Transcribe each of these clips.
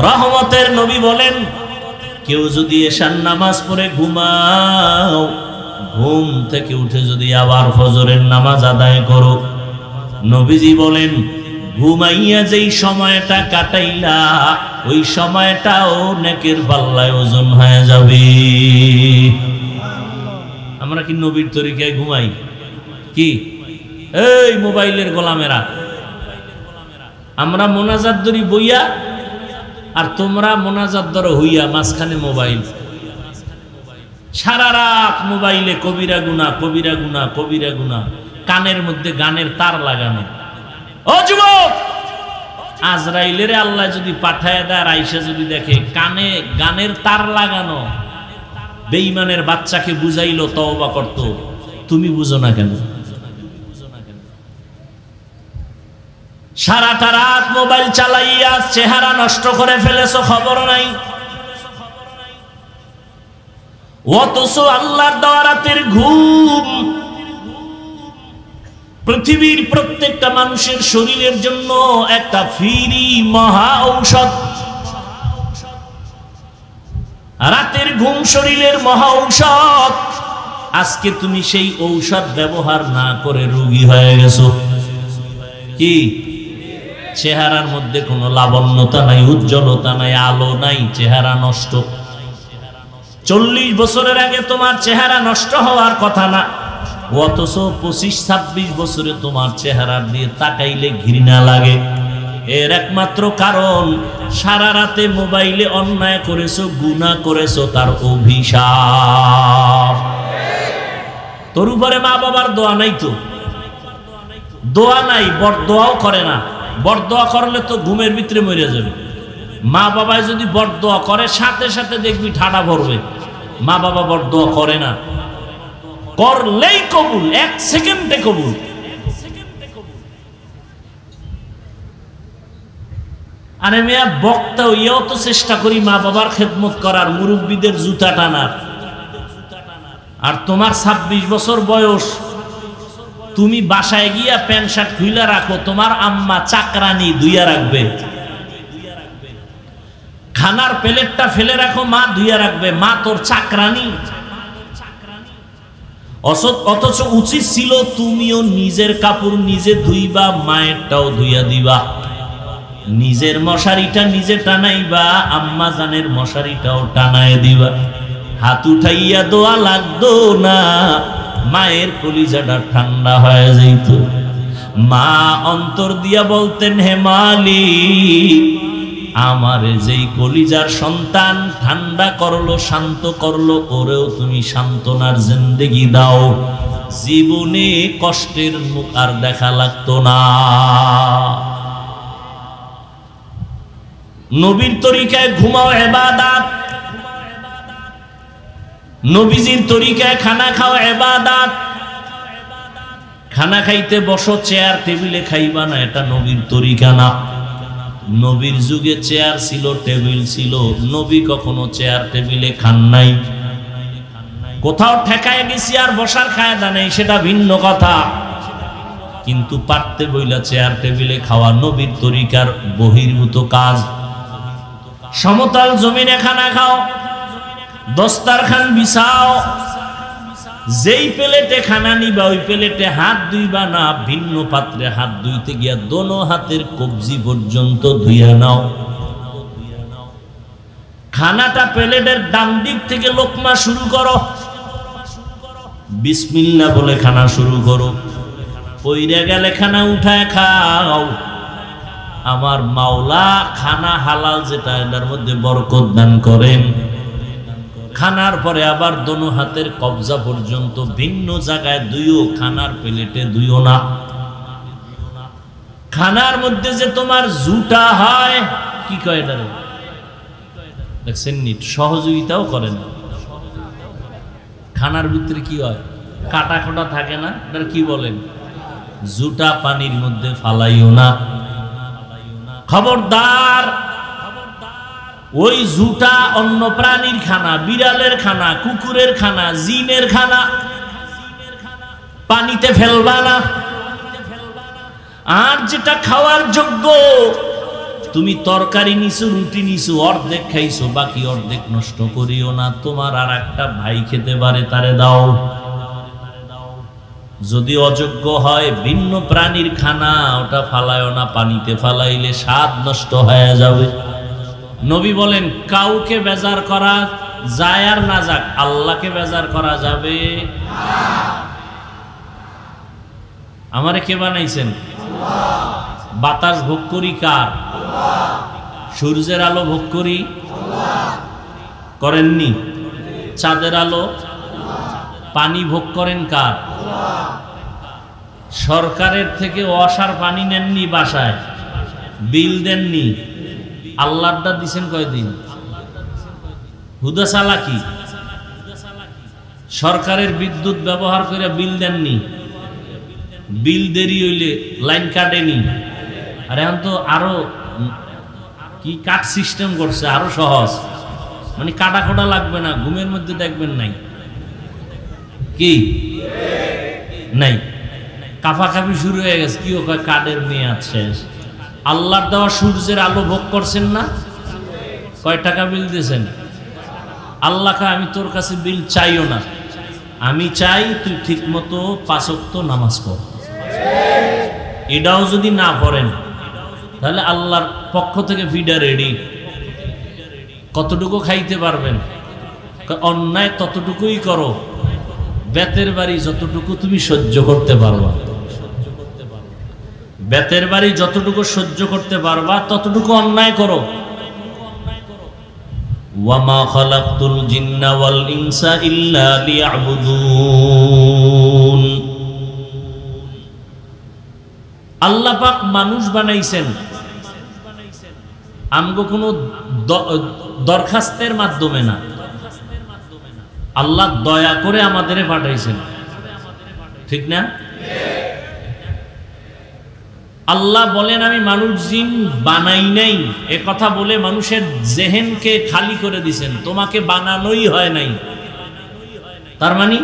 রহমতের নবী বলেন, কেউ যদি এশার নামাজ পড়ে ঘুমাও, ঘুম থেকে উঠে যদি আবার ফজরের নামাজ আদায় করো, নবীজি বলেন ঘুমাইয়া যেই সময়টা কাটাইলা ওই সময়টাও নেকের পাল্লায় ওজন হয়ে যাবে। আমরা কি নবীর তরিকায় ঘুমাই? কি এই মোবাইলের গোলামেরা, আমরা মোনাজাত ধরি বইয়া আর তোমরা মোনাজাত ধরো হইয়া, মাঝখানে মোবাইল। সারা রাত মোবাইলে কবিরা গুনাহ, কবিরা গুনাহ, কবিরা গুনাহ, কানের মধ্যে গানের তার লাগানো। ও যুবক, আজরাইলের আল্লাহ যদি পাঠায় দেয়, আয়েশা যদি দেখে কানে গানের তার লাগানো, বেঈমানের বাচ্চাকে বুঝাইলো তওবা করত, তুমি বুঝো না কেন? সারাটা রাত মোবাইল চালাইয়া চেহারা নষ্ট করে ফেলেছো, খবর নাই। অথচ আল্লাহর দেওয়া রাতের ঘুম পৃথিবীর প্রত্যেকটা মানুষের শরীরের জন্য একটা ফ্রি মহা ঔষধ। রাতের ঘুম শরীরের মহা ঔষধ। আজকে তুমি সেই ঔষধ ব্যবহার না করে রোগী হয়ে গেছো। কি চেহারার মধ্যে কোনো লাবণ্যতা নাই, উজ্জ্বলতা নাই, আলো নাই, চেহারা নষ্ট। 40 বছরের আগে তোমার চেহারা নষ্ট হওয়ার কথা না, অথচ 25-26 বছরে তোমার চেহারা দিয়ে তাকাইলে ঘৃণা লাগে। এর একমাত্র কারণ সারা রাতে মোবাইলে অন্যায় করেছো, গুনাহ করেছো, তার অভিশাপ। তোর উপরে মা বাবার দোয়া নাই তো? দোয়া নাই, বরদোয়াও করে না। বরদোয়া করলে তো ঘুমের ভিতরে মরে যাবে। মা বাবায় যদি বরদোয়া করে সাথে সাথে দেখবি ঠাডা ভরবে। মা বাবা বরদোয়া করে না, করলেই কবুল, 1 সেকেন্ডে কবুল। আরে মেয়া বক্তা হইয়াও তো চেষ্টা করি মা বাবার খেদমত করার, মুরব্বীদের জুতা টানার। আর তোমার 26 বছর বয়স, তুমি বাসায় গিয়া প্যান্ট শার্ট খুইলা রাখো, তোমার আম্মা চাকরানি ধুইয়া রাখবে। খানার প্লেটটা ফেলে রাখো, মা ধুইয়া রাখবে। মা তোর চাকরানি। অথচ উচিত ছিল তুমিও নিজের কাপড় নিজে ধুইবা, মায়েরটাও ধুইয়া দিবা। নিজের মশারিটা নিজে টানাইবা, আম্মা জানের মশারিটাও টানায় দিবা। হাত উঠাইয়া দোয়া লাগতো না, মায়ের কলিজাটা ঠান্ডা হয়ে যাইত। মা অন্তর দিয়া বলতেন, হে মালিক, আমার যেই কলিজার সন্তান ঠান্ডা করলো, শান্ত করলো, ওরেও তুমি সান্ত্বনার জিন্দেগি দাও, জীবনে কষ্টের মুখ আর দেখা লাগতো না। নবীর তরিকায় ঘুমাও ইবাদত, নবীজির তরিকায় খানা খাও ইবাদত। খানা খাইতে বসো, চেয়ার টেবিলে খাইবা না, এটা নবীর তরিকা না। নবীর যুগে চেয়ার ছিল, টেবিল ছিল, নবী কখনো চেয়ার টেবিলে খান নাই। কোথাও ঠেকায় গেছি আর বসার কায়দা নেই, সেটা ভিন্ন কথা, কিন্তু পারতে বইলা চেয়ার টেবিলে খাওয়া নবীর তরিকার বহির্ভূত কাজ। সমতল জমিনে খানা খাও, দস্তারখান বিছাও, যেই প্লেটে খানা নিবা ওই প্লেটে হাত ধুইবা না, ভিন্ন পাত্রে হাত ধুইতে গিয়া দোনো হাতের কবজি পর্যন্ত ধুইয়া নাও। খানাটা প্লেটের ডান দিক থেকে লোকমা শুরু করো, বিসমিল্লাহ বলে খানা শুরু করো। পইরা গেলে খানা উঠায় খাও। আমার মাওলা খানা হালাল যেটা, এটার মধ্যে বরকত দান করেন। খানার পরে আবার দোনো হাতের কবজা পর্যন্ত ভিন্ন জায়গায় দুইও, খানার প্লেটে দুইও না। খানার মধ্যে যে তোমার জুটা হয়, কি কয় এটা দেখছেন, সহযোগিতাও করে না। খানার ভিতরে কি হয়, কাটা খোটা থাকে না, এটা কি বলেন, জুটা পানির মধ্যে ফালাইও না। খবরদার, ওই জুটা অন্য প্রাণীর খানা, বিড়ালের খানা, কুকুরের খানা, জিনের খানা, পানিতে ফেলবা না। আর যেটা খাওয়ার যোগ্য, তুমি তরকারি নিছো, রুটি নিছো, অর্ধেক খাইছো, বাকি অর্ধেক নষ্ট করিও না। তোমার আর একটা ভাই খেতে পারে, তারে দাও। যদি অযোগ্য হয় ভিন্ন প্রাণীর খানা, ওটা ফালায়ও না, পানিতে ফালাইলে স্বাদ নষ্ট হয়ে যাবে। নবী বলেন কাউকে বেজার করা যায় আর না যাক, আল্লাহকে বেজার করা যাবে না। আমারে কে বানাইছেন? বাতাস ভোগ করি কার? সূর্যের আলো ভোগ করি করেননি? চাঁদের আলো, পানি ভোগ করেন কার? সরকারের থেকে ওয়াসার পানি নেননি, বাসায় বিল দেননি, আল্লাহটা দিছেন কয়দিন? হুদা চালাকি। সরকারের বিদ্যুৎ ব্যবহার করে বিল দেননি, বিল দেরি হইলে লাইন কাটেনি। আর এখন তো আরো কি কাট সিস্টেম করছে, আরো সহজ, মানে কাটা খোটা লাগবে না, ঘুমের মধ্যে দেখবেন নাই কি নাই, কাফাকাফি শুরু হয়ে গেছে। কি কয় কাঠের মেয়াদ শেষ। আল্লাহর দেওয়া সূর্যের আলো ভোগ করছেন না? কয় টাকা বিল দিয়েছেন? আল্লাহ কয় আমি তোর কাছে বিল চাইও না, আমি চাই তুই ঠিক মতো 5 ওয়াক্ত নামাজ পড়। এটাও যদি না পড়েন তাহলে আল্লাহর পক্ষ থেকে ফিডা রেডি। কতটুকু খাইতে পারবেন? অন্যায় ততটুকুই করো, বেতের বাড়ি যতটুকু তুমি সহ্য করতে পারবা, বেতের বাড়ি যতটুকু সহ্য করতে পারবা ততটুকু অন্যায় করো। ওয়ামা খালাকতুল জিন্না ওয়াল ইনসা ইল্লা লিয়াবুদুন। আল্লাহ পাক মানুষ বানাইছেন আমগো কোনো দরখাস্তের মাধ্যমে না, আল্লাহ দয়া করে আমাদের পাঠাইছেন, ঠিক না? আল্লাহ বলেন আমি মানুষ জিন বানাই নাই, এ কথা বলে মানুষের জেহেনকে খালি করে দিছেন, তোমাকে বানানোই হয় নাই। তার মানে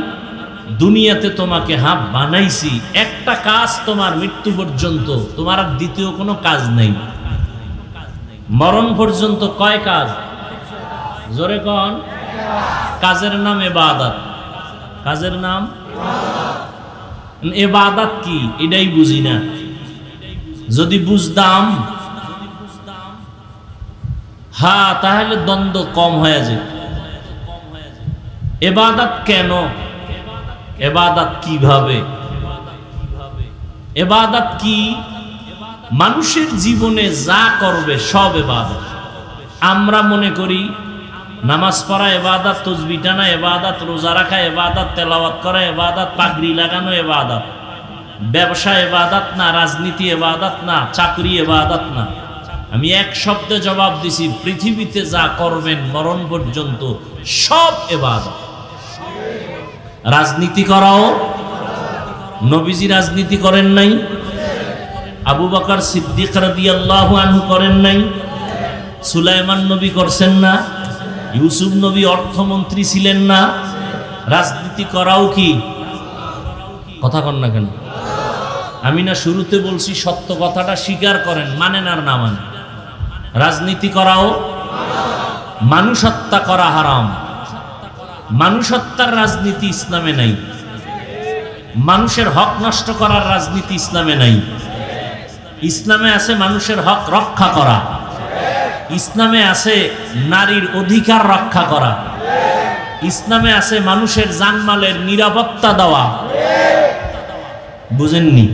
দুনিয়াতে তোমাকে বানাইছি, একটা কাজ তোমার মৃত্যু পর্যন্ত, তোমার আর দ্বিতীয় কোনো কাজ নেই। মরণ পর্যন্ত কয় কাজ? জোরে কন। কাজের নাম ইবাদত। কাজের নাম ইবাদত। কি এটাই বুঝি না। যদি বুঝতাম তাহলে দ্বন্দ্ব কম হয়ে যায়। ইবাদত কেন? ইবাদত কিভাবে? ইবাদত কি? মানুষের জীবনে যা করবে সব ইবাদত। আমরা মনে করি নামাজ পড়া ইবাদত, তাসবিহ টানা ইবাদত, রোজা রাখা ইবাদত, তেলাওয়াত করা ইবাদত, পাগড়ি লাগানো ইবাদত। ব্যবসা ইবাদত না, রাজনীতি ইবাদত না, চাকরি ইবাদত না। আমি এক শব্দে জবাব দিছি, পৃথিবীতে যা করবেন মরণ পর্যন্ত সব ইবাদত। রাজনীতি করাও, নবীজি রাজনীতি করেন নাই? আবু বকর সিদ্দিক রাদিয়াল্লাহু আনহু করেন নাই? সুলাইমান নবী করছেন না? ইউসুফ নবী অর্থমন্ত্রী ছিলেন না? রাজনীতি করাও কি? কথা কন না কেন? আমি না শুরুতে বলছি সত্য কথাটা স্বীকার করেন, মানেন আর না মানেন। রাজনীতি করাও, মানুষ হত্যা করা হারাম। মানুষ হত্যার রাজনীতি ইসলামে নাই। মানুষের হক নষ্ট করার রাজনীতি ইসলামে নাই। ইসলামে আছে মানুষের হক রক্ষা করা, ইসলামে আছে নারীর অধিকার রক্ষা করা, ইসলামে আছে মানুষের জানমালের নিরাপত্তা দেওয়া। বুঝেননি?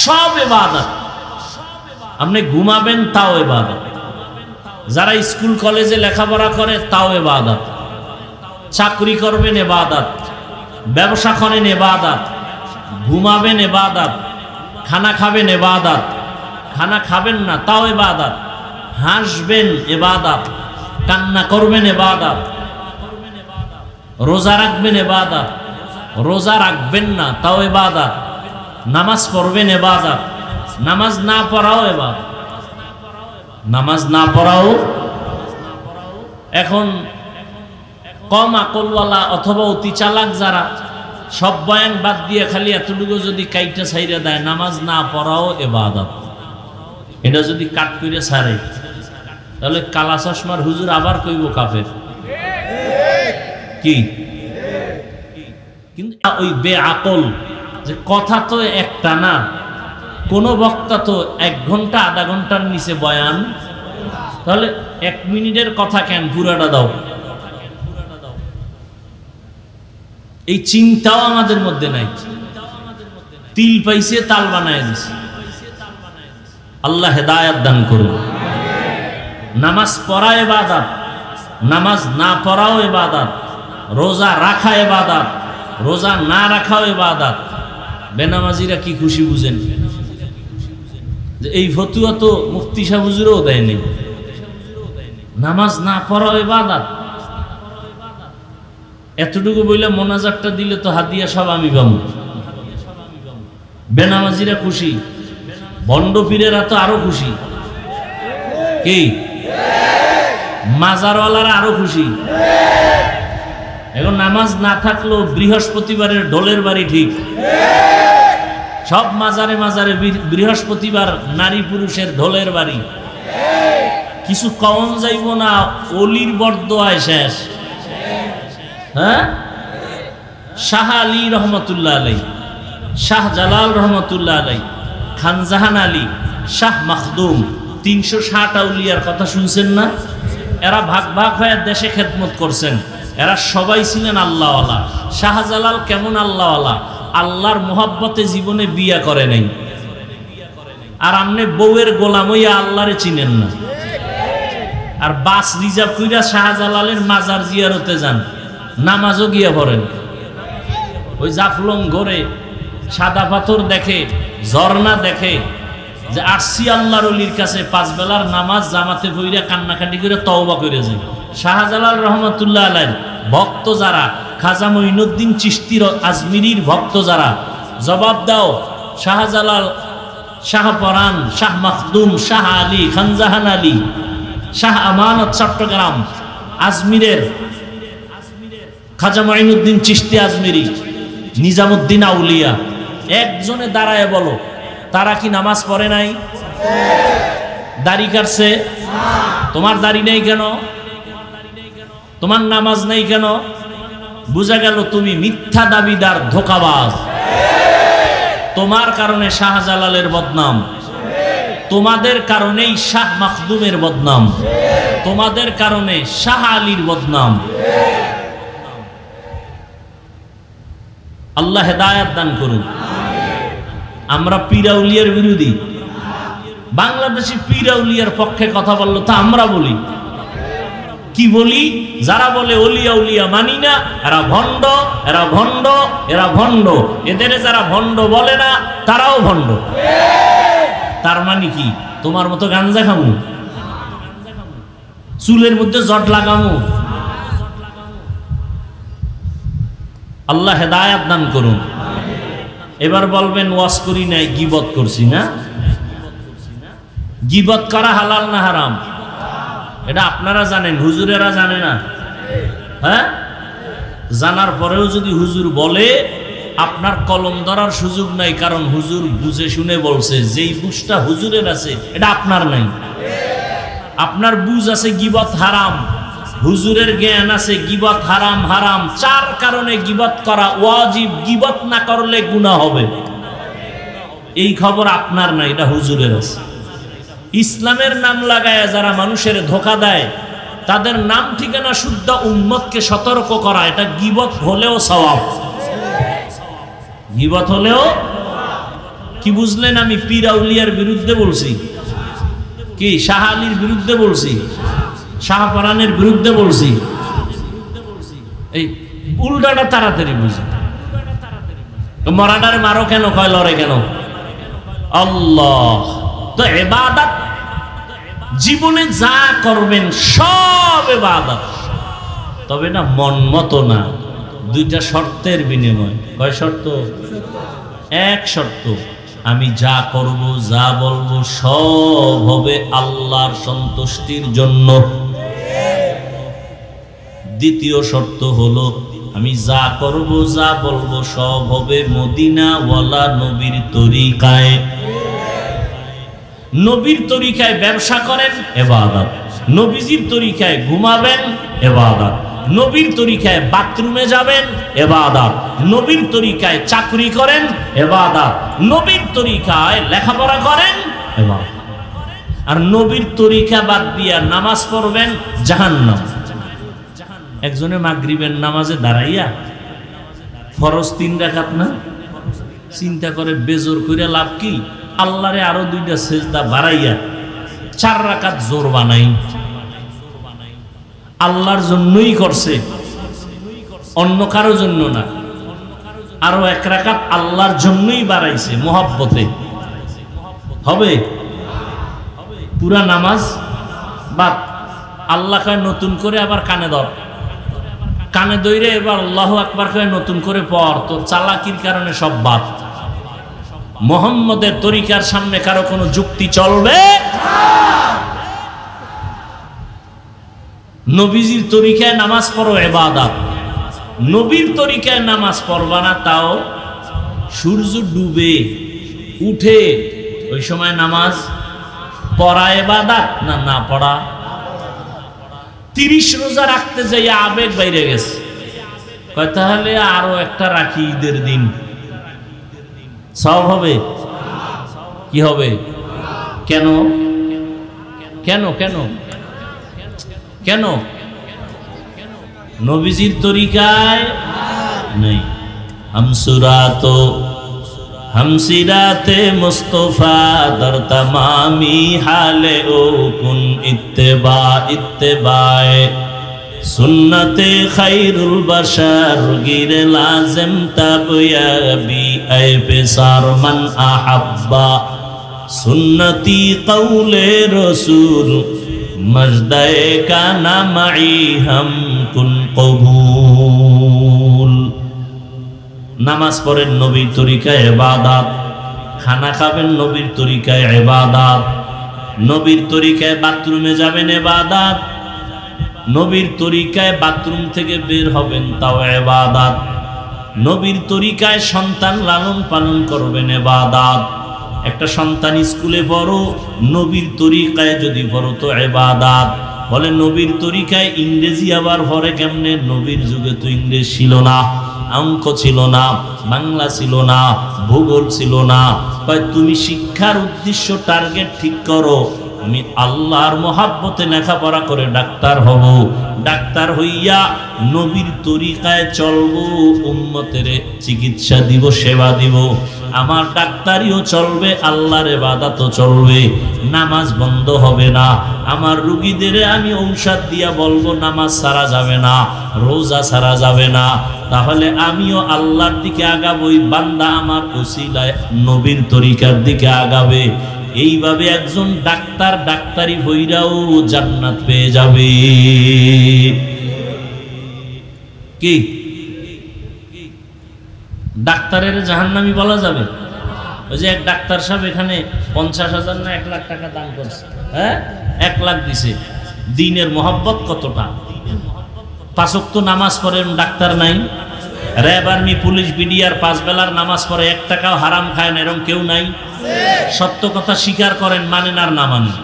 সব ইবাদত। আপনি ঘুমাবেন তাও ইবাদত, যারা স্কুল কলেজে লেখাপড়া করে তাও ইবাদত, চাকরি করবেন ইবাদত, ব্যবসা করেন ইবাদত, ঘুমাবেন ইবাদত, খানা খাবেন ইবাদত, খানা খাবেন না তাও ইবাদত, হাসবেন ইবাদত, কান্না করবেন ইবাদত, রোজা রাখবেন ইবাদত, রোজা রাখবেন না তাও ইবাদত, নামাজ পড়বেন ইবাদত, নামাজ না পড়াও ইবাদত, নামাজ না পড়াও। এখন কম আকলওয়ালা অথবা অতি চালাক যারা সব বয়ান বাদ দিয়ে খালি এতটুকু যদি কাইটা ছাইরা দেয়, নামাজ না পড়াও ইবাদত। এটা যদি কাট করে ছাড়ে তাহলে কালা চশমার হুজুর আবার কইব কাফের। কি কিন্তু ওই বেআকল যে কথা তো একটা না, কোন বক্তা তো 1 ঘন্টা আধা ঘন্টার নিচে বয়ান, তাহলে 1 মিনিটের কথা কেন পুরাটা দাও? এই চিন্তাও আমাদের মধ্যে নাই। তিল পাইছে তাল বানায় দিছে। আল্লাহ হেদায়েত দান করুন। নামাজ পড়া ইবাদত, নামাজ না পড়াও ইবাদত, রোজা রাখা ইবাদত, রোজা না রাখাও ইবাদত। বেনামাজিরা কি খুশি বুঝেন যে এই ফতুয়া তো মুফতি সাহেব হুজুরও দেয়নি। নামাজ না পড়াও ইবাদত, এতটুকু বইলে মোনাজাতটা দিলে তো হাদিয়া সব আমি পাবো। বেনামাজিরা খুশি, ভণ্ড পীরেরা তো আরো খুশি। কি মাজারওয়ালারা আরো খুশি। এখন নামাজ না থাকলেও বৃহস্পতিবারের ঢোলের বাড়ি ঠিক। সব মাজারে মাজারে বৃহস্পতিবার নারী পুরুষের ঢোলের বাড়ি। কিছু কম যাইব না, অলির বরদোয়ায় শেষ। হ্যাঁ, শাহ আলী রহমতুল্লাহ আলাই, শাহ জালাল রহমতুল্লাহ আলাই, খানজাহান আলী, শাহ মাখদুম, 360 আউলিয়ার কথা শুনছেন না? এরা ভাগ ভাগ হয়ে দেশে খেদমত করছেন। এরা সবাই ছিলেন আল্লাহওয়ালা। শাহজালাল কেমন আল্লাহওয়ালা? আল্লাহর মোহাব্বতে জীবনে বিয়া করে নাই। আর আমনে বউয়ের গোলাম হইয়া আল্লাহরে চিনেন না। আর বাস রিজার্ভ কইরা শাহজালালের মাজার জিয়ারতে যান, নামাজও গিয়া পড়েন। ওই জাফলং ঘরে সাদা পাথর দেখে, ঝর্ণা দেখে, যে আসছি আল্লাহর ওলির কাছে 5 বেলার নামাজ জামাতে পইরা কান্নাকাটি করে তওবা করে যায়। শাহজালাল রহমতুল্লাহ আলাইহির ভক্ত যারা, খাজা মঈনুদ্দিন চিশতির আজমিরির ভক্ত যারা, জবাব দাও। শাহজালাল, শাহ পরান, শাহ মাখদুম, শাহ আলী, খানজাহান আলী, শাহ আমানত চট্টগ্রাম, আজমিরের খাজা মঈনুদ্দিন চিশতি আজমিরি, নিজামুদ্দিন আউলিয়া, একজনে দাঁড়ায় বলো তারা কি নামাজ পড়ে নাই? দাড়ি কাটছে? তোমার দাড়ি নেই কেন? তোমার নামাজ নেই কেন? বুঝা গেল তুমি মিথ্যা দাবিদার, ধোঁকাবাজ। তোমার কারণে শাহজালালের বদনাম, তোমাদের কারণেই শাহ মাখদুমের বদনাম, তোমাদের কারণে শাহ আলীর বদনাম। আল্লাহ হেদায়েত দান করুন। আমরা পীরাউলিয়ার বিরোধী। বাংলাদেশি পীরাউলিয়ার পক্ষে কথা বললো তা আমরা বলি। কি বলি? যারা বলে ওলিয়া উলিয়া মানি না, এরা ভণ্ড, এরা ভণ্ড, এরা ভণ্ড। এদের যারা ভণ্ড বলে না তারাও ভণ্ড। তার মানে কি? তোমার মতো গাঞ্জা খামু, চুলের মধ্যে জট লাগামু? আল্লাহ হেদায়েত দান করুন। এবার বলবেন ওয়াজ করি নাই, গীবত করছি না? গীবত করা হালাল না হারাম? এটা আপনারা জানেন, হুজুরেরা জানে না। হ্যাঁ, জানার পরেও যদি হুজুর বলে, আপনার কলম ধরার সুযোগ নাই, কারণ হুজুর বুঝে শুনে বলছে। যেই বুঝটা হুজুরের আছে এটা আপনার নাই। আপনার বুঝ আছে গীবত হারাম, হুজুরের জ্ঞান আছে গীবত হারাম। হারাম 4 কারণে গীবত করা ওয়াজিব, গীবত না করলে গুনাহ হবে। এই খবর আপনার নাই, এটা হুজুরের আছে। ইসলামের নাম লাগায় যারা মানুষের ধোঁকা দেয়, তাদের নাম ঠিকানা শুদ্ধ উম্মতকে সতর্ক করা, এটা গীবত হলেও সওয়াব। গীবত হলেও কি বুঝলেন? আমি পীর আউলিয়ার বিরুদ্ধে বলছি কি? শাহ আলীর বিরুদ্ধে বলছি, শাহ পরানের বিরুদ্ধে বলছি? এই উল্টাটা তাড়াতাড়ি বুঝি। মরাডারে মারো কেন, কয় লড়ে কেন? আল্লাহ তো ইবাদত, জীবনে যা করবেন সব ইবাদত, তবে না মন মতো না। 2টা শর্তের বিনিময়। কয় শর্ত? 1 শর্ত, আমি যা করব যা বলবো সব হবে আল্লাহর সন্তুষ্টির জন্য। 2য় শর্ত হলো আমি যা করব যা বলবো সব হবে মদিনাওয়ালা নবীর তরিকায়। নবীর তরিকায় ব্যবসা করেন, ইবাদত। নবীজির তরিকায় ঘুমাবেন, ইবাদত। নবীর তরিকায় বাথরুমে যাবেন, ইবাদত। নবীর তরিকায় চাকরি করেন, ইবাদত। নবীর তরিকায় লেখাপড়া করেন, ইবাদত। আর নবীর তরিকা বাদ দিয়া নামাজ পড়বেন, জাহান্নাম। একজনে মাগরিবের নামাজে দাঁড়াইয়া ফরজ 3 রাকাত না, চিন্তা করে বেজোর করে লাভ কি? আল্লাহরে আরো 2টা সেজদা বাড়াইয়া 4 রাকাত জোর বানাই। আল্লাহর জন্যই করছে, অন্য কারো জন্য না। আরো 1 রাকাত আল্লাহর জন্যই বাড়াইছে, মোহাব্বতে। হবে? পুরা নামাজ বাদ। আল্লাহ কয় নতুন করে আবার কানে ধর, কানে দইরে এবার আল্লাহু আকবার কয় নতুন করে পড়। তোর চালাকির কারণে সব বাদ। মুহাম্মদের তরিকার সামনে কারো কোনো যুক্তি চলবে? নবীজির তরিকায় নামাজ পড়ো, ইবাদত। নবীর তরিকায় নামাজ পড়বা না, তাও সূর্য ডুবে উঠে ওই সময় নামাজ পড়া ইবাদত না না পড়া? 30 রোজা রাখতে যাইয়া আবেগ বাইরে গেছে, কয় তাহলে আরো একটা রাখি, ঈদের দিন সব হবে। কি হবে? কেন কেন কেন কেন? নবীজির তরিকায় নেই। हमसिराते मुस्तफा दर तमामी हाले ओ कुन इत्तेबाए सुन्नते खैरुल बशर गिरे लाजिम तब याबी ऐ बेसार मन अहब्बा सुन्नती कौले रसूल मजदे का नामई हम कुन कबूल। नामाज पढ़ें नबीर तरिकाय इबादत, खाना खाबेन नबीर तरिकाय इबादत, नबीर तरिकाय बाथरूमे जाबेन इबादत, नबीर तरिकाय बाथरूम थेके बेर हबेन ताओ इबादत, नबीर तरिकाय सन्तान लालन पालन करबेन इबादत। একটা সন্তান স্কুলে পড়ো, নবীর তরিকায় যদি পড়ো তো ইবাদত। বলে নবীর তরিকায় ইংরেজি আবার পড়ে কেমনে? নবীর যুগে তো ইংরেজি ছিল না, অঙ্ক ছিল না, বাংলা ছিল না, ভূগোল ছিল না। কয় তুমি শিক্ষার উদ্দেশ্য টার্গেট ঠিক করো, আমি আল্লাহর মহাব্বতে লেখাপড়া করে ডাক্তার হব, ডাক্তার হইয়া নবীর তরিকায় চলবো, উম্মতের চিকিৎসা দিব, সেবা দিব। আমার ডাক্তারিও চলবে, আল্লাহর ইবাদতও চলবে, নামাজ বন্ধ হবে না। আমার রোগীদের আমি ঔষধ দিয়া বলবো নামাজ ছাড়া যাবে না, রোজা ছাড়া যাবে না। তাহলে আমিও আল্লাহর দিকে আগাবই, বান্দা আমার ওসিলায় নবীর তরিকার দিকে আগাবে। এইভাবে একজন ডাক্তার ডাক্তারি হইরাও জান্নাত পেয়ে যাবে। কি ডাক্তারের জাহান্নামী বলা যাবে? ওই যে এক ডাক্তার সাহেব এখানে 50,000 না 1 লাখ টাকা দান করছে, হ্যাঁ 1 লাখ দিছে। দিনের মোহাব্বত কতটা! 5 ওয়াক্ত নামাজ পড়েন, ডাক্তার নাই। র্যাব, আর্মি, পুলিশ, বিডিআর 5 বেলার নামাজ পড়ে, 1 টাকাও হারাম খায় না, এরকম কেউ নাই। সত্য কথা স্বীকার করেন, মানেন আর না মানেন।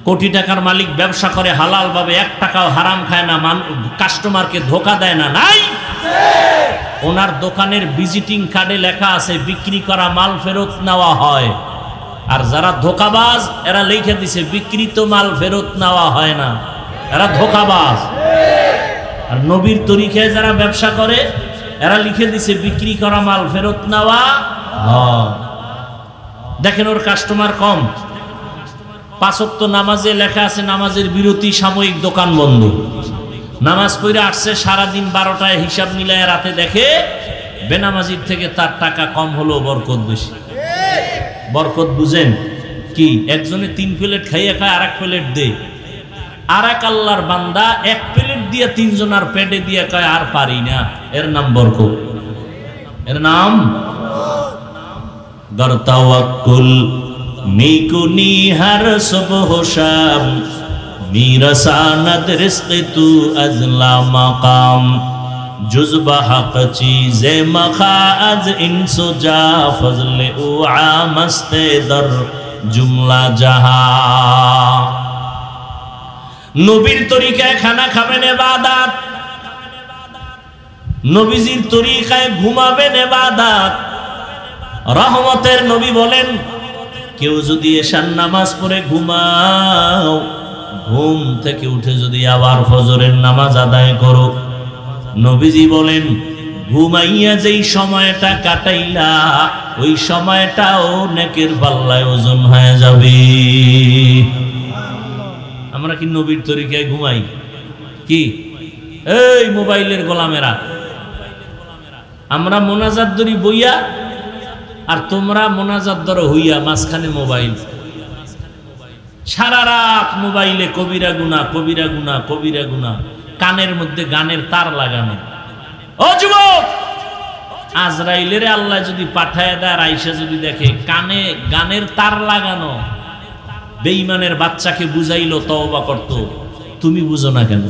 কোটি টাকার মালিক ব্যবসা করে হালাল ভাবে, 1 টাকাও হারাম খায় না, কাস্টমারকে ধোকা দেয় না, নাই? ওনার দোকানের ভিজিটিং কার্ডে লেখা আছে বিক্রি করা মাল ফেরত নেওয়া হয়। আর যারা ধোকাবাজ এরা লিখে দিছে বিক্রিত মাল ফেরত নেওয়া হয় না, এরা ধোকাবাজ। আর নবীর তরিকায় যারা ব্যবসা করে এরা লিখে দিছে বিক্রি করা মাল ফেরত নেওয়া হয়। দেখেন ওর কাস্টমার কম। 5 ওয়াক্ত নামাজে লেখা আছে নামাজের বিরতি, সাময়িক দোকান বন্ধ। নামাজ পড়ে আসছে সারাদিন 12টায়, হিসাব মিলায় রাতে দেখে বেনামাজির থেকে তার টাকা কম হলো, বরকত বেশি। বরকত বুঝেন কি? একজনে 3 প্লেট খাইয়ে খায়, আর 1 প্লেট দেয়। আর এক আল্লাহর বান্দা 1 প্লেট দিয়ে 3 জনার পেটে দিয়ে কয় আর পারি না, এর নাম বরকত, এর নাম গরতাওয়াক্কুল। মিকুনি হার সুবহ শাম میرساند رزق تو ازلا مقام جزب حق چیز مخا از انسو جا فضل او عامست در জুমলা জাহা। নবীর তরিকায় খানা খাবেন ইবাদত, নবীজির তরিকায় ঘুমাবেন ইবাদত। রহমতের নবী বলেন, কেউ যদি এশার নামাজ পড়ে ঘুমাও, ঘুম থেকে উঠে যদি আবার ফজরের নামাজ আদায় করো, নবীজি বলেন ঘুমাইয়া যেই সময়টা কাটাইলা ওই সময়টাও নেকের পাল্লায় ওজন হয়ে যাবে। আমরা কি নবীর তরিকায় ঘুমাই? কি এই মোবাইলের গোলামেরা, আমরা মোনাজাত ধরি বইয়া, আর তোমরা মোনাজাত ধরো হইয়া, মাঝখানে মোবাইল। সারা রাত মোবাইলে কবিরা গুনাহ, কবিরা গুনাহ, কবিরা গুনাহ, কানের মধ্যে গানের তার লাগানো। ও যুবক, আজরাইলের আল্লাহ যদি পাঠায় দেয়, আয়েশা যদি দেখে কানে গানের তার লাগানো, বেঈমানের বাচ্চাকে বুঝাইলো তওবা করতো, তুমি বুঝো না কেন?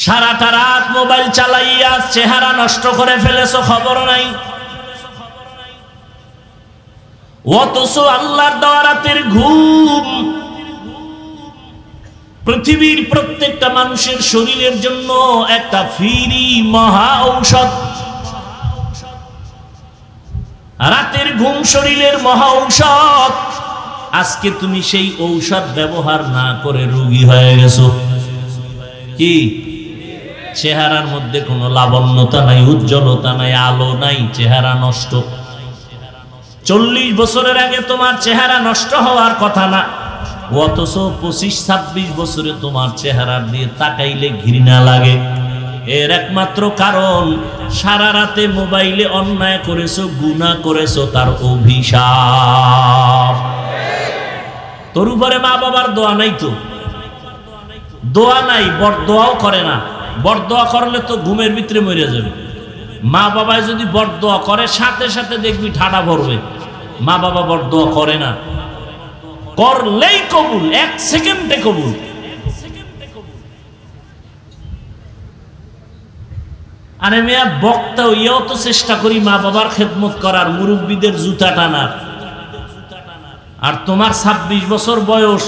সারাটা রাত মোবাইল চালাইয়া চেহারা নষ্ট করে ফেলেছো, খবর নাই। অথচ আল্লাহর দেওয়া রাতের ঘুম পৃথিবীর প্রত্যেকটা মানুষের শরীরের জন্য একটা ফ্রি মহা ঔষধ। রাতের ঘুম শরীরের মহা ঔষধ। আজকে তুমি সেই ঔষধ ব্যবহার না করে রোগী হয়ে গেছো। কি চেহারার মধ্যে কোনো লাবণ্যতা নাই, উজ্জ্বলতা নাই, আলো নাই, চেহারা নষ্ট। 40 বছরের আগে তোমার চেহারা নষ্ট হওয়ার কথা না, অথচ 25-26 বছরে তোমার চেহারার দিয়ে তাকাইলে ঘৃণা লাগে। এর একমাত্র কারণ সারা রাতে মোবাইলে অন্যায় করেছো, গুনাহ করেছো, তার অভিশাপ। তোর উপরে মা বাবার দোয়া নাই তো, দোয়া নাই, বরদোয়াও করে না। বরদোয়া করলে তো ঘুমের ভিতরে মরে যাবে। মা বাবায় যদি বরদোয়া করে সাথে সাথে দেখবি ঠাডা ভরবে। মা বাবা বরদোয়া করে না, করলেই কবুল, 1 সেকেন্ডে কবুল। আরে মেয়া বক্তা হইয়াও তো চেষ্টা করি মা বাবার খেদমত করার, মুরব্বীদের জুতা টানার। আর তোমার 26 বছর বয়স,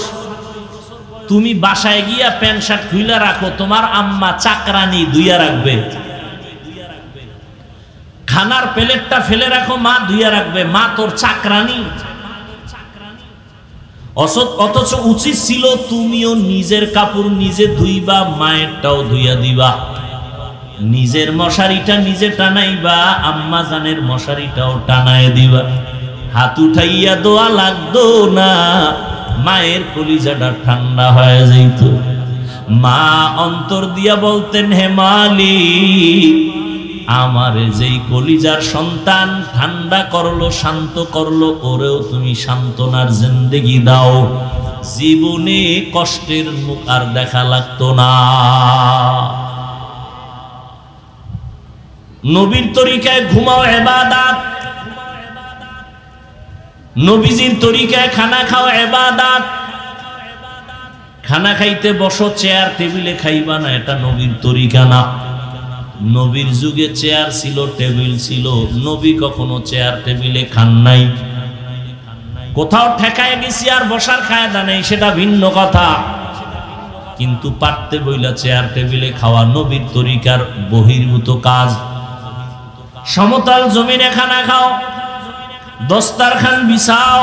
তুমি বাসায় গিয়া প্যান্ট শার্ট খুইলা রাখো, তোমার আম্মা চাকরানি ধুইয়া রাখবে। খানার প্লেটটা ফেলে রাখো, মা ধুইয়া রাখবে। মা তোর চাকরানি। অথচ উচিত ছিল তুমিও নিজের কাপড় নিজে ধুইবা, মায়েরটাও ধুইয়া দিবা। নিজের মশারিটা নিজে টানাইবা, আম্মা জানের মশারিটাও টানায় দিবা। হাত উঠাইয়া দোয়া লাগতো না, মায়ের কলিজাটা ঠান্ডা হয়ে যাইত। মা অন্তর দিয়া বলতেন, হে মালিক, আমার যেই কলিজার সন্তান ঠান্ডা করলো, শান্ত করলো, ওরেও তুমি সান্ত্বনার জিন্দেগি দাও, জীবনে কষ্টের মুখ আর দেখা লাগতো না। নবীর তরিকায় ঘুমাও ইবাদত, নবীজির তরিকায় খানা খাও ইবাদত। খানা খাইতে বসো, চেয়ার টেবিলে খাইবা না, এটা নবীর তরিকা না। নবীর যুগে চেয়ার ছিল, টেবিল ছিল, নবী কখনো চেয়ার টেবিলে খান নাই। কোথাও ঠেকায় গেছি আর বসার কায়দা নেই, সেটা ভিন্ন কথা, কিন্তু পারতে বইলা চেয়ার টেবিলে খাওয়া নবীর তরিকার বহির্ভূত কাজ। সমতল জমিনে খানা খাও, দস্তারখান বিছাও,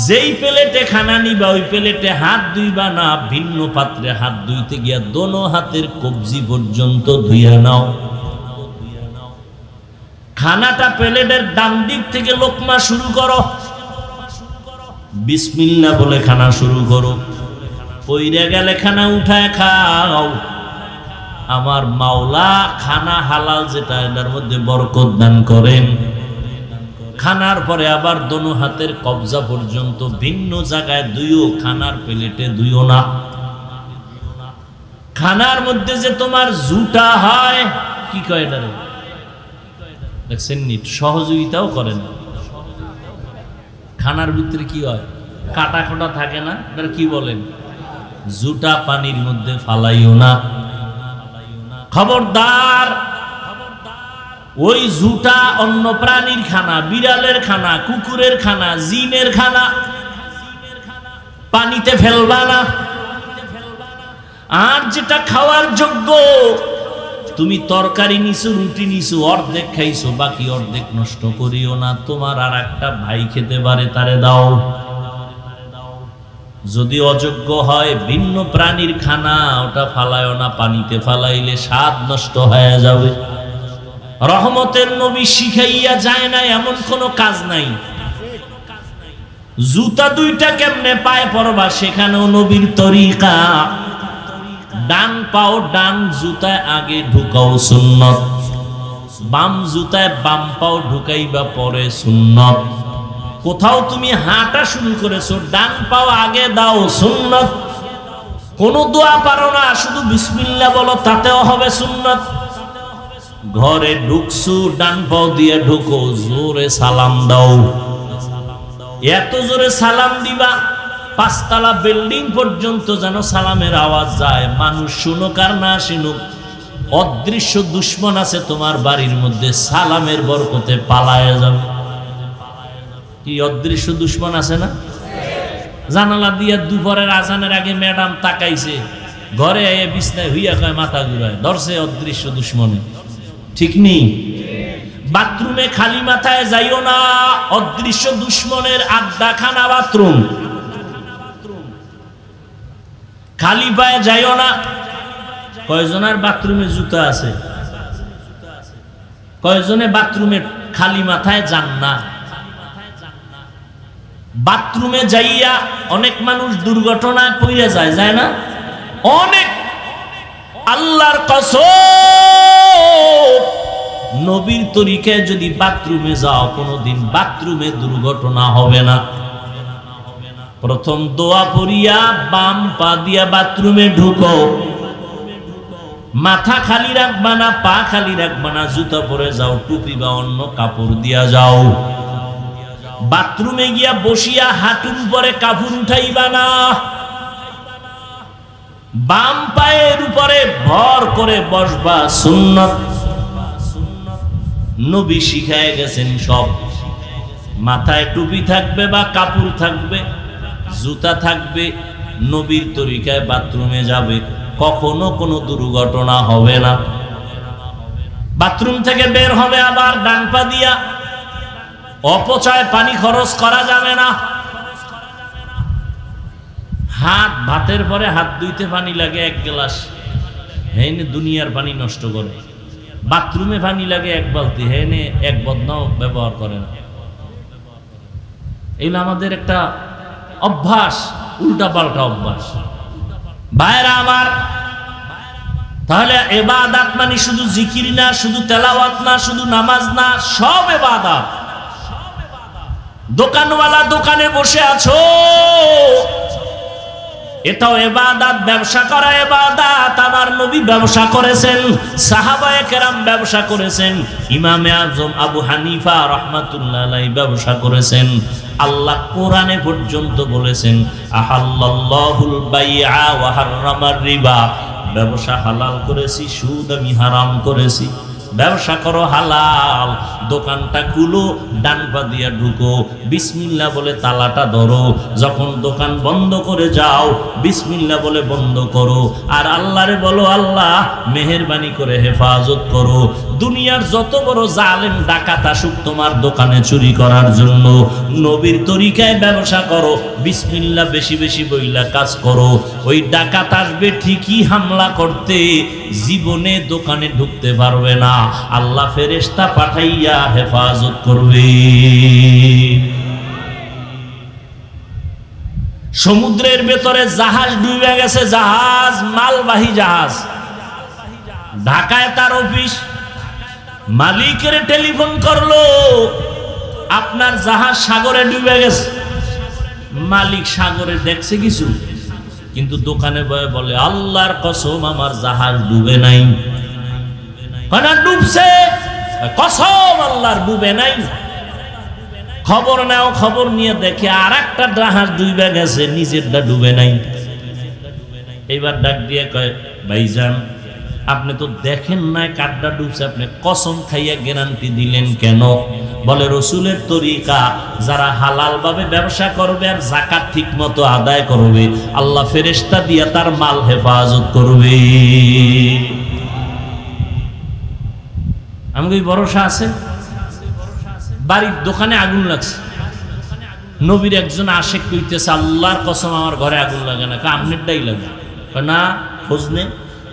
যেই প্লেটে খানা নিবা ওই প্লেটে হাত ধুইবা না, ভিন্ন পাত্রে হাত ধুইতে গিয়া দোনো হাতের কবজি পর্যন্ত ধুইয়া নাও। খানাটা প্লেটের ডান দিক থেকে লোকমা শুরু করো, বিসমিল্লাহ বলে খানা শুরু করো। পইরা গেলে খানা উঠায় খাও। আমার মাওলা খানা হালাল যেটা, এটার মধ্যে বরকত দান করেন। খানার পরে আবার দোনো হাতের কবজা পর্যন্ত ভিন্ন জায়গায় দুইও, খানার প্লেটে দুইও না। খানার মধ্যে যে তোমার জুটা হয়, কি কয় এটা দেখছেন, সহযোগিতাও করেন। খানার ভিতরে কি হয়, কাটা খোটা থাকে না, এটা কি বলেন, জুটা পানির মধ্যে ফালাইও না। খবরদার ওই জুতা অন্য প্রাণীর খানা, বিড়ালের খানা, কুকুরের খানা, জিনের খানা, পানিতে ফেলবা না। আর যেটা খাওয়ার যোগ্য, তুমি তরকারি নিছো, রুটি নিছো, অর্ধেক খাইছো, বাকি অর্ধেক নষ্ট করিও না। তোমার আর একটা ভাই খেতে পারে, তারে দাও। যদি অযোগ্য হয় ভিন্ন প্রাণীর খানা, ওটা ফালায়ও না, পানিতে ফালাইলে স্বাদ নষ্ট হয়ে যাবে। রহমতের নবী শিখাইয়া যায় না এমন কোনো কাজ নাই। জুতা দুইটা কেমনে পায়ে পরবা, সেখানেও নবীর তরিকা। ডান পাও ডান জুতায় আগে ঢুকাও, সুন্নত। বাম জুতায় বাম পাও ঢুকাইবা পরে, সুন্নত। কোথাও তুমি হাঁটা শুরু করেছো, ডান পাও আগে দাও, সুন্নত। কোন দোয়া পারো না, শুধু বিসমিল্লাহ বলো, তাতেও হবে সুন্নত। ঘরে ঢুকছো, ডান পাও দিয়ে ঢুকো, জোরে সালাম দাও। এত জোরে সালাম দিবা, 5 তলা বিল্ডিং পর্যন্ত যেন সালামের আওয়াজ যায়। মানুষ শুনুক আর না শুনুক, অদৃশ্য দুশ্মন আছে তোমার বাড়ির মধ্যে, সালামের বরকতে পালায় যাবে। কি অদৃশ্য দুশ্মন আছে না? জানালা দিয়া দুপুরের আজানের আগে ম্যাডাম তাকাইছে, ঘরে এ বিছনায় হইয়া কয় মাথা ঘুরায়, ধরছে অদৃশ্য দুশ্মনে। ঠিক নেই? বাথরুমে খালি মাথায় যাইও না, অদৃশ্য দুশ্মনের আড্ডাখানা বাথরুম। খালি পায়ে যাইও না। কয়জনের বাথরুমে জুতা আছে? কয়জনে বাথরুমে খালি মাথায় যান না? বাথরুমে যাইয়া অনেক মানুষ দুর্ঘটনায় পড়ে যায়, যায় না? অনেক। আল্লাহর কসম, নবীর তরিকায় যদি বাথরুমে যাও, কোনোদিন বাথরুমে দুর্ঘটনা হবে না। প্রথম দোয়া পড়িয়া বাম পা দিয়া বাথরুমে ঢুকো। মাথা খালি রাখবা না, পা খালি রাখবা না, জুতা পরে যাও, টুপি বা অন্য কাপড় দিয়া যাও। বাথরুমে গিয়া বসিয়া হাঁটুর উপরে কাপড় উঠাইবা না। বাম পায়ের উপরে ভর করে বসবা, সুন্নত। নবী শিখায় গেছেন সব। মাথায় টুপি থাকবে বা কাপড় থাকবে, জুতা থাকবে, নবীর তরিকায় বাথরুমে যাবে, কখনো কোনো দুর্ঘটনা হবে না। বাথরুম থেকে বের হবে আবার ডান পা দিয়া, অপচয় পানি খরচ করা যাবে না। হাত, ভাতের পরে হাত ধুইতে পানি লাগে 1 গ্লাস, হেনে দুনিয়ার পানি নষ্ট করে। বাথরুমে পানি লাগে 1 বালতি, হেনে 1 বদনাও ব্যবহার করে না। এগুলো আমাদের একটা অভ্যাস, উল্টা পাল্টা অভ্যাস। ভাইরা আমার, তাহলে ইবাদত মানে শুধু জিকির না, শুধু তেলাওয়াত না, শুধু নামাজ না, সব ইবাদত। দোকানওয়ালা দোকানে বসে আছো, এটাও ইবাদত। ব্যবসা করা ইবাদত। আমার নবী ব্যবসা করেছেন, সাহাবায়ে কেরাম ব্যবসা করেছেন, ইমামে আজম আবু হানিফা রাহমাতুল্লাহ আলাইহি ব্যবসা করেছেন। আল্লাহ কোরআনে পর্যন্ত বলেছেন, আহাল্লাল্লাহুল বাইআ ওয়া হাররামার রিবা। ব্যবসা হালাল করেছি, সুদ আমি হারাম করেছি। ব্যবসা করো হালাল, দোকানটা খুলো, ডান পা দিয়া ঢুকো, বিসমিল্লাহ বলে তালাটা ধরো। যখন দোকান বন্ধ করে যাও, বিসমিল্লাহ বলে বন্ধ করো। আর আল্লাহরে বলো, আল্লাহ মেহেরবানি করে হেফাজত করো। দুনিয়ার যত বড় জালেম ডাকাত আসুক তোমার দোকানে চুরি করার জন্য, নবীর তরিকায় ব্যবসা করো, বিসমিল্লাহ বেশি বেশি বইলা কাজ করো। ওই ডাকাত আসবে ঠিকই হামলা করতে, জীবনে দোকানে ঢুকতে পারবে না। আল্লাহ ফেরেশতা পাঠাইয়া হেফাজত করবে। সমুদ্রের ভেতরে জাহাজ ডুবে গেছে, জাহাজ, মালবাহী জাহাজ। ঢাকায় তার অফিস, মালিকের টেলিফোন করলো, আপনার জাহাজ সাগরে ডুবে গেছে। মালিক সাগরে দেখছে কিছু, কিন্তু দোকানে বয়ে বলে, আল্লাহর কসম আমার জাহাজ ডুবে নাই। কেনা ডুবছে? কসম আল্লাহর ডুবে নাই। খবর নাও, খবর নিয়ে দেখে আর একটা জাহাজ ডুবে গেছে, নিজেরটা ডুবে নাই। এইবার ডাক দিয়ে কয়, ভাইজান আপনি তো দেখেন নাই কাড্ডা ডুবছে, আপনি কসম খাইয়া গ্যারান্টি দিলেন কেন? বলে রসুলের তরিকা, যারা হালাল ভাবে ব্যবসা করবে আর যাকাত ঠিক মতো আদায় করবে, আল্লাহ ফেরেশতা দিয়া তার মাল হেফাজত করবে। আমাকে ভরসা আছে। বাড়ির দোকানে আগুন লাগছে, নবীর একজন আশেক কইতেছে, আল্লাহর কসম আমার ঘরে আগুন লাগে না। আপনারটাই লাগে না, খোঁজ নে,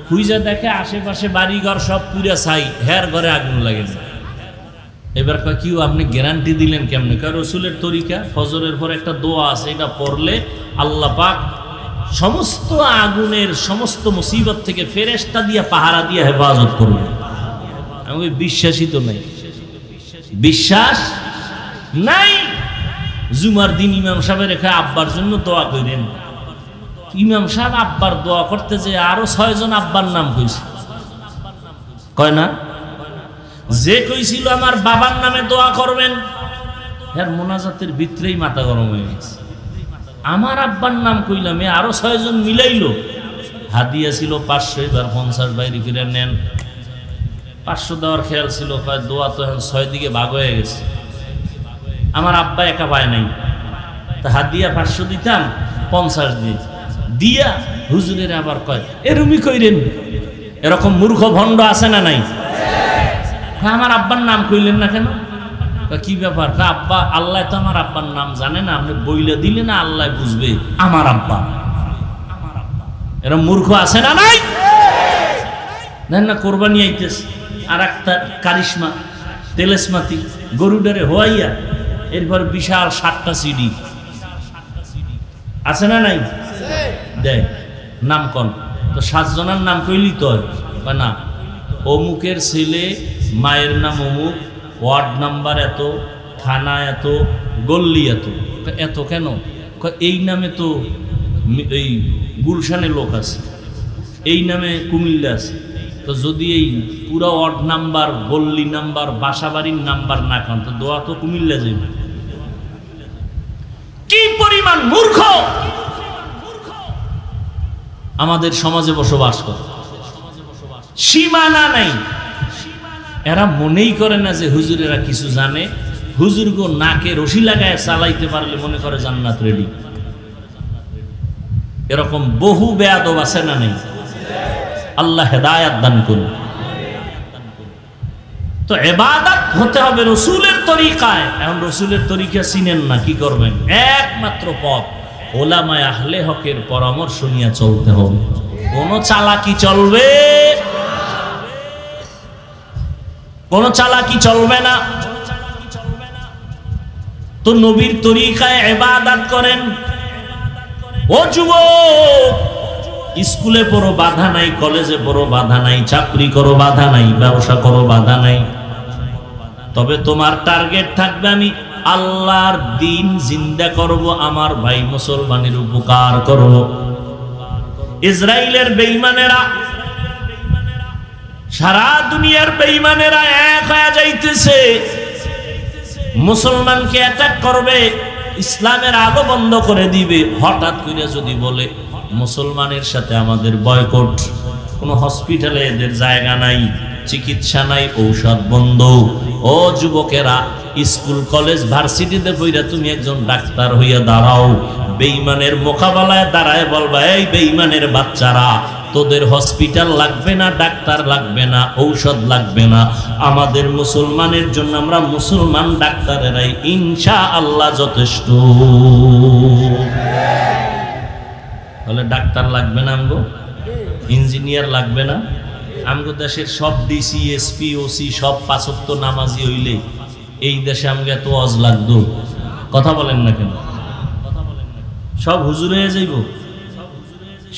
খুঁজে দেখে আশেপাশে বাড়িঘর সব পুরা ছাই, হের ঘরে আগুন লাগে না। এবার কি আপনি গ্যারান্টি দিলেন কেমনে? রসুলের তরিকা, ফজরের পর একটা দোয়া আছে, এটা পড়লে আল্লাহ পাক সমস্ত আগুনের সমস্ত মুসিবত থেকে ফেরেশতা দিয়া পাহারা দিয়া হেফাজত করবে। আমি বিশ্বাসই তো নাই, বিশ্বাস নাই। জুমার দিন ইমাম সাহেবের রেখে আব্বার জন্য দোয়া করেন। ইমাম সাহেব আব্বার দোয়া করতে যে আরো 6 জন আব্বার নাম কইছে, কয় না? যে কইছিল আমার বাবার নামে দোয়া করবেন, এর মোনাজাতের ভিতরেই মাথা গরম হয়ে গেছে। আমার আব্বার নাম কইলাম, আরো 6 জন মিলাইলো। হাদিয়া ছিল 500, এবার 50 বাইরে ফিরে নেন। 500 দেওয়ার খেয়াল ছিল, দোয়া তো এখন 6 দিকে ভাগ হয়ে গেছে। আমার আব্বা একা পায় নাই, তা হাদিয়া 500 দিতাম, 50 দিয়া হুজুরের আবার কয় এরুমি কইরেন। এরকম মূর্খ ভণ্ড আছে না নাই? আমার আব্বার নাম কইলেন না কেন? কি ব্যাপার? আব্বা, আল্লাহ তো আমার আব্বার নাম জানে না, আপনি বইলে দিলে না আল্লাহ বুঝবে আমার আব্বা। এরকম মূর্খ আছে না নাই? দেন না, কোরবানি আইতেছে, আর একটা কারিশমা তেলেসমাতি গরুডারে হোয়াইয়া, এরপর বিশাল 7টা সিডি আছে না নাই? দেয় নাম কন তো, 7 জনের নাম কইলি তো না, অমুকের ছেলে, মায়ের নাম অমুক, ওয়ার্ড নাম্বার এত, থানা এত, গল্লি এত। এত কেন? এই নামে তো এই গুলশানে লোক আছে, এই নামে কুমিল্লা আছে। তো যদি এই পুরো ওয়ার্ড নাম্বার, গল্লি নাম্বার, বাসাবাড়ির নাম্বার না খান, তো দোয়া তো কুমিল্লা যাবে। কি পরিমাণ মূর্খ আমাদের সমাজে বসবাস করে, সীমানা নাই। এরা মনেই করে না যে হুজুরেরা কিছু জানে। হুজুর গো নাকে রশি লাগায় চালাইতে পারলে মনে করে জান্নাত রেডি। এরকম বহু বেয়াদব আছে না নেই? আল্লাহ হেদায়াত দান করুন। তো ইবাদত হতে হবে রসুলের তরিকায়। এখন রসুলের তরিকা চিনেন না, কি করবেন? একমাত্র পথ ওলামায়ে আহলে হকের পরামর্শ নিয়ে চলতে হবে। কোন চালাকি চলবে, কোন চালাকি চলবে না। তো নবীর তরিকায় ইবাদত করেন। ও যুবক, স্কুলে পড়ো বাধা নাই, কলেজে পড়ো বাধা নাই, চাকরি করো বাধা নাই, ব্যবসা করো বাধা নাই। তবে তোমার টার্গেট থাকবে আমি আল্লাহর দিন জিন্দা করব, আমার ভাই মুসলমানের উপকার করব। ইসরায়েলের বেঈমানেরা, সারা দুনিয়ার বেঈমানেরা এক হয়ে যাইতেছে, মুসলমানকে অ্যাটাক করবে, ইসলামের আলো বন্ধ করে দিবে। হঠাৎ করে যদি বলে মুসলমানের সাথে আমাদের বয়কট, কোনো হসপিটালে এদের জায়গা নাই, চিকিৎসা নাই, ঔষধ বন্ধ। ও যুবকেরা, স্কুল কলেজ ভার্সিটিতে পড়া তুমি একজন ডাক্তার হইয়া দাঁড়াও, বেঈমানের মোকাবেলায় দাঁড়ায় বলবা, এই বেঈমানের বাচ্চারা, তোদের হসপিটাল লাগবে না, ডাক্তার লাগবে না, ঔষধ লাগবে না, আমাদের মুসলমানের জন্য আমরা মুসলমান ডাক্তারেরাই ইনশাআল্লাহ যথেষ্ট। তাহলে ডাক্তার লাগবে না আমগো, ইঞ্জিনিয়ার লাগবে না। আমগো দেশের সব ডিসি, এসপি, ওসি সব 5 ওয়াক্ত নামাজি হইলে এই দেশে আমগো এত ওয়াজ লাগতো? কথা বলেন না কেন? সব হুজুর হয়ে যাইব,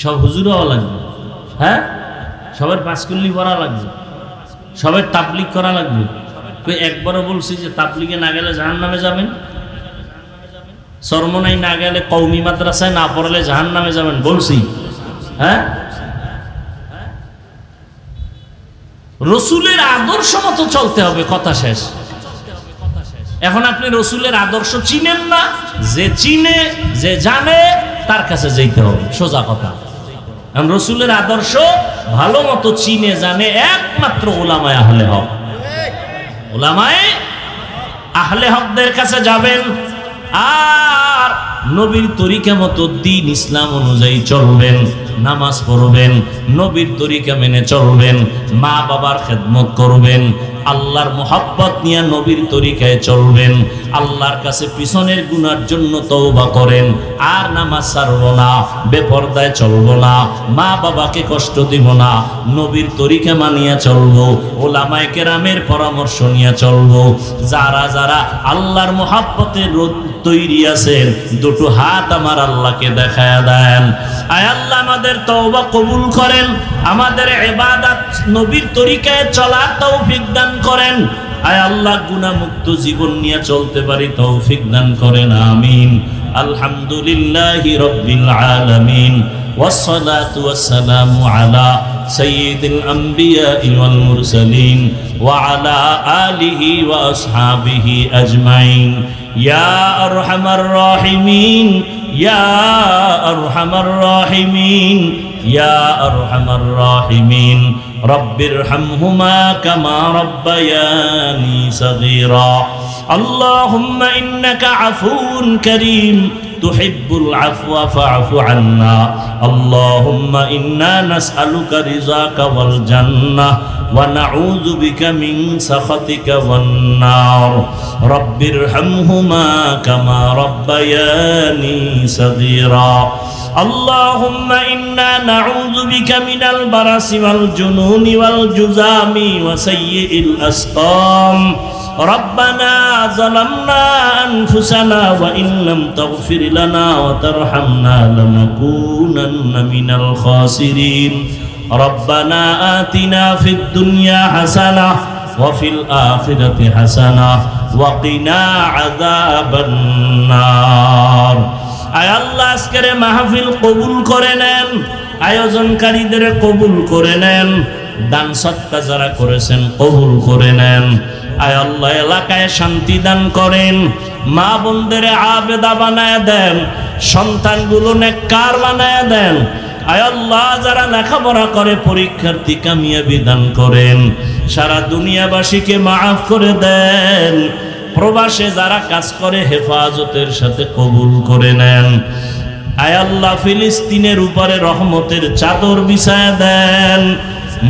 সব হুজুর হওয়া লাগবে। হ্যাঁ, সবার 5 কুল্লি পড়া লাগবে, সবার তাবলিগ করা লাগবে। একবারও বলছি যে তাবলিগে না গেলে জাহান্নামে যাবেন, চরমনাই না গেলে, কওমি মাদ্রাসায় না পড়লে জাহান্নামে যাবেন বলছি? হ্যাঁ, রসুলের আদর্শ মতো চলতে হবে, কথা শেষ। এখন আপনি রসুলের আদর্শ চিনেন না, যে চিনে, যে জানে তার কাছে যেতে হবে, সোজা কথা। রসুলের আদর্শ ভালো মতো চিনে জানে একমাত্র উলামায়ে আহলে হক। উলামায়ে আহলে হকদের কাছে যাবেন আর নবীর তরিকা মতো দ্বীন ইসলাম অনুযায়ী চলবেন, নামাজ পড়বেন, নবীর তরিকা মেনে চলবেন, মা বাবার খেদমত করবেন, আল্লাহর মোহাব্বত নিয়ে নবীর তরিকায় চলবেন, আল্লাহর কাছে পিছনের গুনার জন্য তওবা করেন, আর নামাজ ছাড়ব না, বেপরদায় চলব না, মা বাবাকে কষ্ট দিব না, নবীর তরিকা মানিয়া চলব, ওলামায়ে কেরামের পরামর্শ নিয়ে চলব। যারা যারা আল্লাহর মোহাব্বতের তৈরি আছেন দুটো হাত আমার আল্লাহকে দেখায়া দেন। আয় আল্লাহ আমাদের তওবা কবুল করেন, আমাদের ইবাদত নবীর তরিকায় চলার তৌফিক দান করেন। আয় আল্লাহ গুনাহমুক্ত জীবন নিয়ে চলতে পারি তৌফিক দান করেন, আমিন। আলহামদুলিল্লাহি রাব্বিল আলামিন والصلاة والسلام على سيد الأنبياء والمرسلين وعلى آله وأصحابه أجمعين يا أرحم الراحمين يا أرحم الراحمين يا أرحم الراحمين رب ارحمهما كما ربياني صغيرا اللهم إنك عفو كريم تحب العفو فاعف عنا اللهم إنا نسألك رضاك والجنة ونعوذ بك من سخطك والنار رب ارحمهما كما ربياني صغيرا اللهم إنا نعوذ بك من البرص والجنون والجذام وسيء الأسقام ربنا ظلمنا أنفسنا وإن لم تغفر لنا وترحمنا لنكونن من الخاسرين ربنا آتنا في الدنيا حسنة وفي الآخرة حسنة وقنا عذاب النار আয় আল্লাহ আজকের মাহফিল কবুল করে নেন, আয়োজনকারীদের কবুল করে নেন, দান সদকা যারা করেছেন কবুল করে নেন। আয় আল্লাহ এলাকায় শান্তি দান করেন, মা বোনদের আবেদা বানায় দেন, সন্তানগুলো নেককার বানায় দেন। আয় আল্লাহ যারা লেখাপড়া করে পরীক্ষার্থী কামিয়াবি দান করেন, সারা দুনিয়াবাসীকে মাফ করে দেন। প্রবাসে যারা কাজ করে হেফাজতের সাথে কবুল করে নেন। আয় আল্লাহ ফিলিস্তিনের উপরে রহমতের চাদর বিছায়া দেন,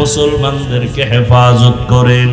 মুসলমানদেরকে হেফাজত করেন।